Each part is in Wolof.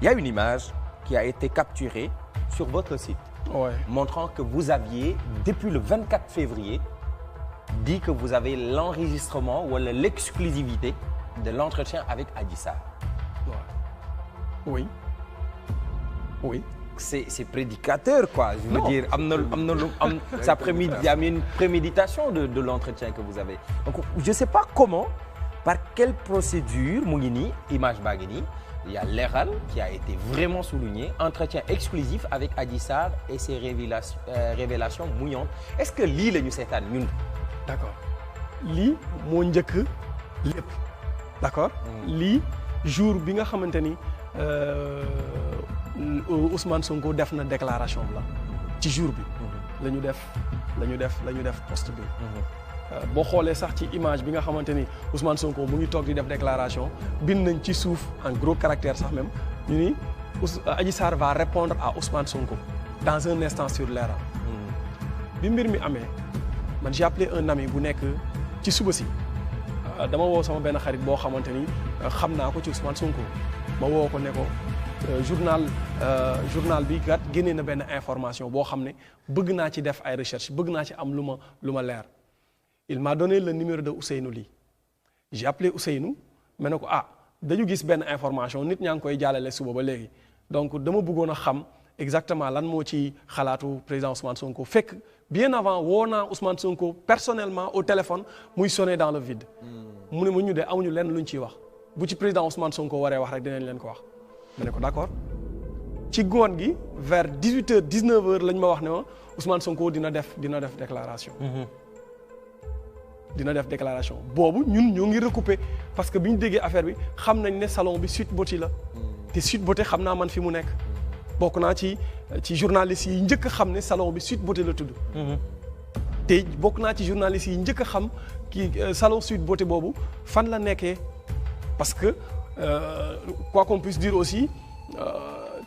Il y a une image qui a été capturée sur votre site, montrant que vous aviez, depuis le 24 février, dit que vous avez l'enregistrement ou l'exclusivité de l'entretien avec Adji Sarr. Oui. Oui. C'est prédicateur, quoi. Je veux dire, il y a une préméditation de l'entretien que vous avez. Donc, je ne sais pas comment, par quelle procédure, Mougini, image Bagini, il y a Leral qui a été vraiment souligné, entretien exclusif avec Adji Sarr et ses révélations mouillantes. Est-ce que lii la ñu seetaan ñun? D'accord. lii moo njëkk lépp. D'accord. lii jour bi nga xamante ni Ousmane Sonko def na déclaration bi la ci jour bi. la ñu def post bi. boo xoolee sax ci image bi nga xamante ni Ousmane Sonko mu ngi toog di def déclaration bind nañ ci suuf en gros caractère sax même ñu ni Adji Sarr va répondre à Ousmane Sonko dans un instant sur Leral. bi mbir mi amee man j'ai appelé un ami bu nekk ci suba si dama woo sama benn xarit boo xamante ni xam naa ko ci Ousmane Sonko ma woo ko ne ko journal bi kat génnee na benn information boo xam ne bëgg naa ci def ay recherche bëgg naa ci am lu ma leer. Il m'a donné le numéro de Ousseynou Ly. J'ai appelé Ousseynou ma ne ko dañu gis benn information nit ñaa ngi koy jàllale suba ba léegi donc dama bëggoon a xam exactement lan moo ci xalaatu président Ousmane Sonko fekk bien avant woo naa Ousmane Sonko personnellement au téléphone muy sonné dans le vide. mu ne ma ñu de amuñu lenn luñ ciy wax bu ci président Ousmane Sonko waree wax rek dinañ leen ko wax. ma ne ko d'accord ci ngoon gi vers 18h 19h lañ ma wax ne ma Ousmane Sonko dina def déclaration. dina def déclaration boobu ñun ñoo ngi recoupé parce que bi ñu déggee affaire bi xam nañ ne salon bi Sweet Beauté la. te Sweet Beauté xam naa man fi mu nekk. bokk naa ci journalistes yi njëkk a xam ne salon bi Sweet Beauté la tudd. te bokk naa ci journalistes yi njëkk a xam salon Sweet Beauté boobu fan la nekkee parce que quoi qu'on puisse dire aussi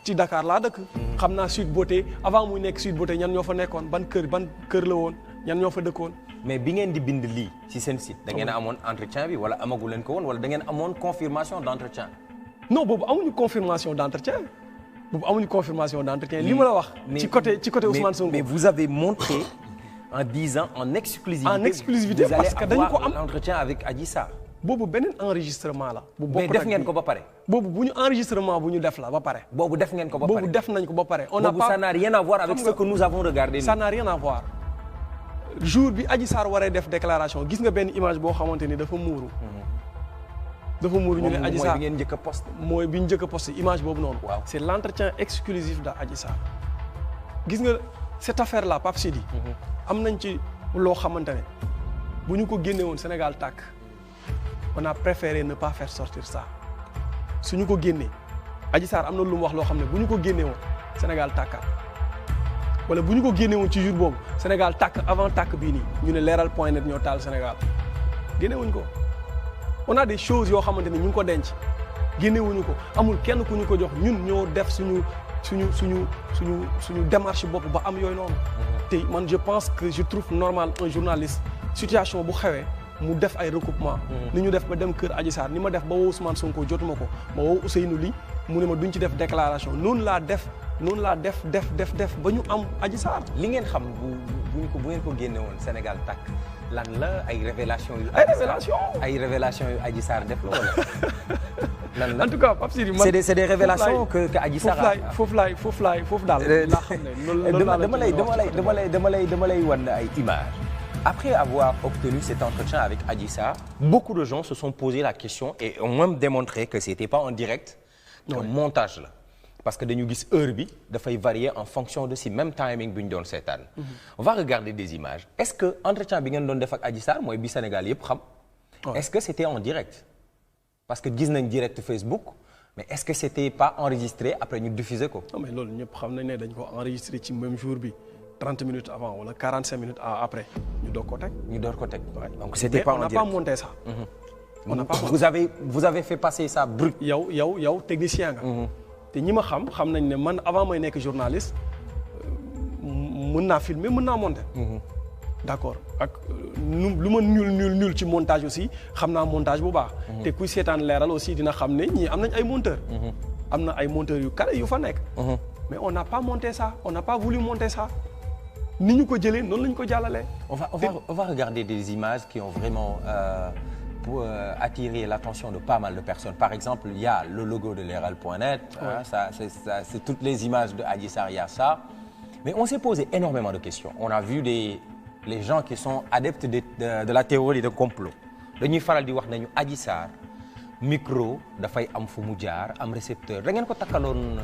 ci Dakar laa dëkk. xam naa Sweet Beauté avant muy nekk Sweet Beauté ñan ñoo fa nekkoon ban kër la woon ñan ñoo fa dëkkoon. mais bi ngeen di bind lii ci seen site da ngeen a amoon entretien bi wala amagu leen ko woon wala da ngeen amoon confirmation d'entretien. non boobu amuñu confirmation d'entretien li ma la wax. ci côté Ousmane Sonko. mais vous avez montré en disant en exclusivité parce que dañu ko am l'entretien avec Adji Sarr. boobu beneen enregistrement la. mais def ngeen ko ba pare. boobu bu ñu enregistrement bu ñu def la ba pare. boobu def ngeen ko ba pare boobu def nañ ko ba pare. ça n'a rien à voir avec ce que nous avons regardé. ça n'a rien à voir. jour bi Adji Sarr waree def déclaration gis nga benn image boo xamante ni dafa muuru. ñu ne Adji Sarr mooy bi ngeen njëkk a posté. mooy bi ñu njëkk a posté image boobu noonu. waaw c'est l'entretien exclusif de Adji Sarr. gis nga cette affaire là Pape Sidi. am nañ ci loo xamante ne bu ñu ko génne woon Sénégal tàkk on a préféré ne pas faire sortir ça su ñu ko génnee Adji Sarr am na lu mu wax loo xam ne bu ñu ko génne woon Sénégal tàkkaat. wala bu ñu ko génne woon ci jour boobu Sénégal tàkk avant tàkk bii nii ñu ne leral.net ñoo taal Sénégal génnewuñ ko on a des choses yoo xamante ni ñu ngi ko denc génnewuñu ko amul kenn ku ñu ko jox ñun ñoo def suñu démarche bopp ba am yooyu noonu. te man je pense que je trouve normal un journaliste situation bu xewee mu def ay recoupement. ni ñu def ba dem kër Adji Sarr ni ma def ba woo Ousmane Sonko jotuma ko ma woo Ousseynou Ly mu ne ma duñ ci def déclaration noonu laa def ba ñu am Adji Sarr. li ngeen xam bu ngeen ko génne woon Sénégal tàkk lan la ay révélation yu. ay révélation yu Adji Sarr def la wala. lan la en tout cas Pape Sidi man c'est des révélations que Adji Sarr a. foofu daal laa xam ne dama lay wan ay images. Après avoir obtenu cet entretien avec Adji Sarr, beaucoup de gens se sont posé la question et ont même démontré que c'était pas en direct. un montage la parce que dañu gis heure bi dafay varier en fonction de si même timing bi ñu doon seetaan. On va regarder des images. Est-ce que entretien bi ngeen doon def ak Adji Sarr mooy bi Sénégal yëpp xam. Est-ce que c'était en direct? Parce que gis nañ direct Facebook mais est-ce que c'était pas enregistré après ñu diffuser ko. non mais loolu ñëpp xam nañ ne dañ ko enregistré ci même jour bi 30 minutes avant wala 45 minutes après ñu door ko teg. donc c'était pas en direct. On n'a pas monté ça. On n'a pas vous avez fait passer ça brut. yow technicien nga. te ñi ma xam nañ ne man avant may nekk journaliste mën naa filmer mën naa monter. d'accord ak lu ma nul ci montage aussi xam naa montage bu baax. te kuy seetaan leeral aussi dina xam ne ñii am nañ ay monteur am na ay monteurs yu carré yu fa nekk. mais on n'a pas monté ça on n'a pas voulu monter ça ni ñu ko jëlee noonu la ñu ko jàllalee. On va regarder des images qui ont vraiment pour attirer l'attention de pas mal de personnes. Par exemple, il y a le logo de leral.net, c'est toutes les images de Adji Sarr, il y a ça. Mais on s'est posé énormément de questions. On a vu les gens qui sont adeptes de la théorie de complot. Dañuy faral di wax nañu Adji Sarr micro dafay am fu mu jaar am récepteur da ngeen ko takkaloon.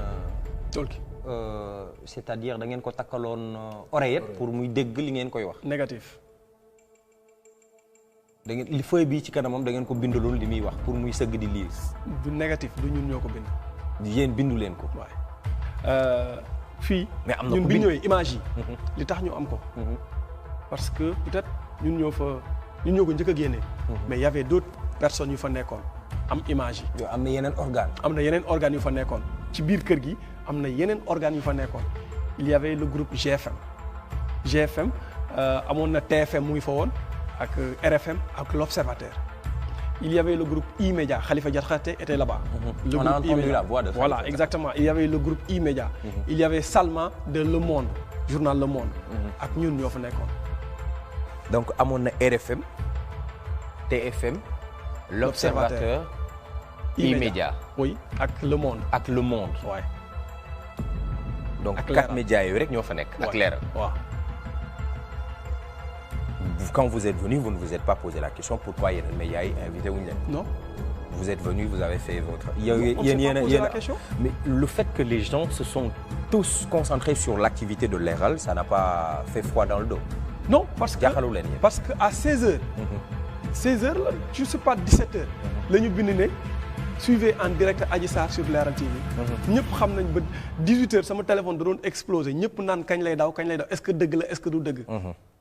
C'est-à-dire da ngeen ko takkaloon oreillette pour muy dégg li ngeen koy wax. Négatif. da ngeen li feuille bi ci kanamam da ngeen ko bindaloon li muy wax pour muy sëgg di lire. du négatif du ñun ñoo ko bind. yéen bindu leen ko. waaw fii. mais am na ñun bi ñëwee image yi. li tax ñu am ko. parce que peut-être ñun ñoo ko njëkk a génnee. mais y avait d'autres personnes yu fa nekkoon am image yi. am na yeneen organe am na yeneen organes yu fa nekkoon ci biir kër gi am na yeneen organes yu fa nekkoon il y avait le groupe GFM amoon na TFM mu ngi fa woon ak RFM ak l'Observateur. Il y avait le groupe E-Média Khalifa Diakhaté était là-bas. Le On a entendu la voix de Khalifa. Voilà, exactement. Il y avait le groupe E-Média. Il y avait Salma de Le Monde, journal Le Monde. ak ñun ñoo fa nekkoon. donc amoon na RFM TFM l'Observateur E-Média. oui ak Le Monde. ak Le Monde. waay. donc ak 4 médias yooyu rek ñoo fa nekk. ak Leral. waaw. Quand vous êtes venu, vous ne vous êtes pas posé la question pourquoi yeneen médias yi invité wuñu leen. non. Vous êtes venu, vous avez fait votre. On ne s'est pas posé la question. Mais le fait que les gens se sont tous concentrés sur l'activité de Leral, ça n'a pas fait froid dans le dos. non parce que jaaxalu leen yéen. parce que à 16h. 16h la je sais pas 17h. la ñu bind ne suivez en direct Adji Sarr sur Leral TV. ñëpp xam nañ ba 18h sama téléphone da doon explosé ñëpp naan kañ lay daw est-ce que dëgg la est-ce que du dëgg.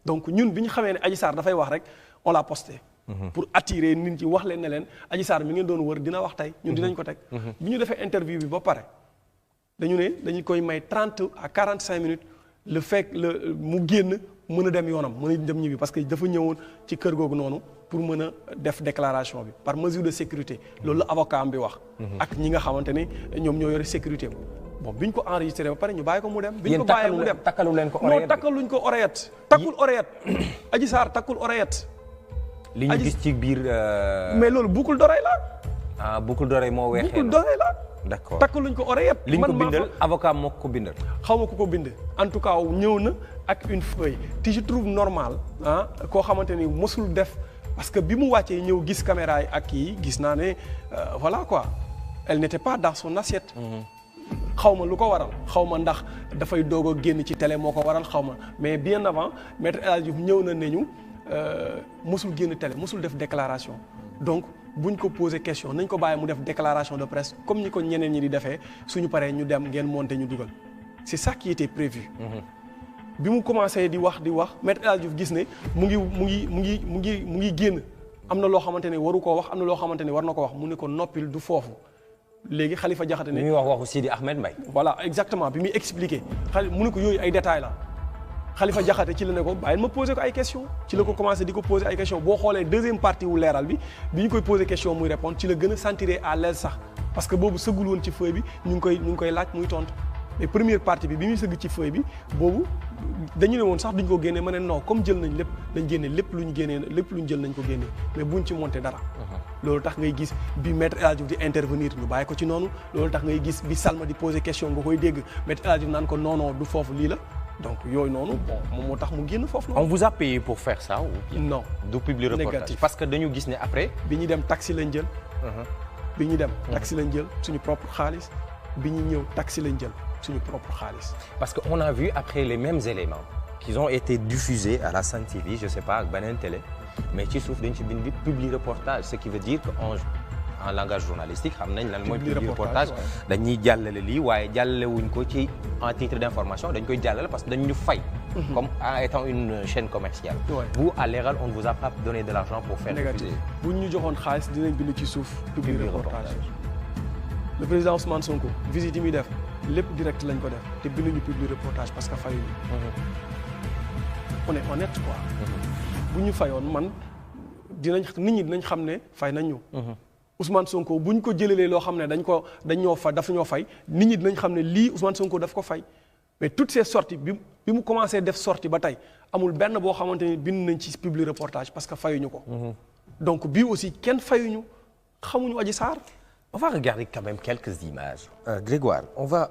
donc ñun bi ñu xamee ne Adji Sarr dafay wax rek on l'a posté. pour attirer nit ñi wax leen ne leen Adji Sarr mi ngeen doon wër dina wax tey ñun dinañ ko teg. bi ñu defee interview bi ba pare dañu ne dañu koy may 30 à 45 minutes le fait mu génn mën a dem yoonam mën a dem ñibbi parce que dafa ñëwoon ci kër googu noonu pour mën a def déclaration bi par mesure de sécurité loolu la avocat am bi wax. ak ñi nga xamante ne ñoom ñoo yore sécurité bon bi ñu ko enregistré ba pare ñu bàyyi ko mu dem. bi ñu ko bàyyee mu dem takkalu leen ko oreillette. non takkaluñ ko oreillette. takkul oreillette. Adji Sarr takkul oreillette. li ñu gis ci biir. mais loolu boucle d'oreille la. ah boucle d'oreille moo weexee boucle d'oreille la. d'accord takkaluñ ko oreillette. li ñu ko bindal avocat moo ko bindal. xaw ma ku ko bind en tout cas ñëw na ak une feuille te je trouve normal koo xamante ni mosul def parce que bi mu wàccee ñëw gis caméra yi ak kii gis naa ne voilà quoi elle n'était pas dans son assiette. xaw ma lu ko waral xaw ma ndax dafay doog a génn ci télé moo ko waral xaw ma mais bien avant maître El Hadji Diouf ñëw na ne ñu mosul génn télé mosul def déclaration donc buñ ko posé question nañ ko bàyyi mu def déclaration de presse comme ni ko ñeneen ñi di defee suñu paree ñu dem ngeen monter ñu dugal c'est ça qui était prévu. bi mu commencé di wax maître El Hadji Diouf gis ne mu ngi génn am na loo xamante ne waru koo wax am na loo xamante ne war na ko wax mu ne ko noppil du foofu. léegi Khalifa Diakhaté ne muy wax waxu Sidi Ahmed Mbaye. voilà exactement bi muy expliqué mu ne ko yooyu ay détails la Khalifa Diakhaté ci la ne ko bàyyi ma posé ko ay questions ci la ko commencé di ko posé ay questions boo xoolee deuxième partie wu Leral bi ñu koy posé question muy répondre ci la gën a sentir à l'aise sax parce que boobu sëggul woon ci feuille bi ñu ngi koy laaj muy tontu mais première partie bi muy sëgg ci feuille bi boobu dañu ne woon sax duñ ko génnee ma ne non comme jël nañ lépp dañ génne lépp lu ñu génnee lépp lu ñu jël nañ ko génnee mais buñ ci monté dara. loolu tax ngay gis bi maître El Hadji Diouf di intervenir ñu bàyyi ko ci noonu loolu tax ngay gis bi Salma di poser question nga koy dégg maître El Hadji Diouf naan ko non du foofu lii la donc yooyu noonu bon moom moo tax mu génn foofu noonu. On vous a payé pour faire ça ou bien? Non. Du public reportage. Négatif. Parce que dañu gis ne après. bi ñu dem taxi lañ jël. bi ñu dem taxi lañ jël suñu propre xaalis bi ñu ñëw taxi lañ jël suñu propre xaalis. Parce que on a vu après les mêmes éléments qui ont été diffusés à la Sen TV je sais pas ak beneen télé mais ci suuf dañ ci bind public reportage ce qui veut dire que en langage journalistique xam nañ lan mooy public reportage dañuy jàllale lii waaye jàllale wuñ ko ci en titre d'information dañ koy jàllale parce que dañ ñu fay. comme en étant une chaîne commerciale. Vous à Leral on ne vous a pas donné de l'argent pour faire. Négatif buñ ñu joxoon xaalis dinañ bind ci suuf. public reportage le président Ousmane Sonko visite yi muy def lépp direct lañ ko def te binduñu public reportage parce que fayuñu. on est honnête quoi. bu ñu fayoon man nit ñi dinañ xam ne fay nañ ñu. Ousmane Sonko bu ñu ko jëlee loo xam ne dañ ñoo fa dafa ñoo fay nit ñi dinañ xam ne lii Ousmane Sonko daf ko fay mais toutes ces sorties bi mu commencé def sortie ba tey amul benn boo xamante ni bind nañ ci public reportage parce que fayuñu ko. donc bii aussi kenn fayuñu xamuñu Adji Sarr. On va regarder quand même quelques images. Grégoire, on va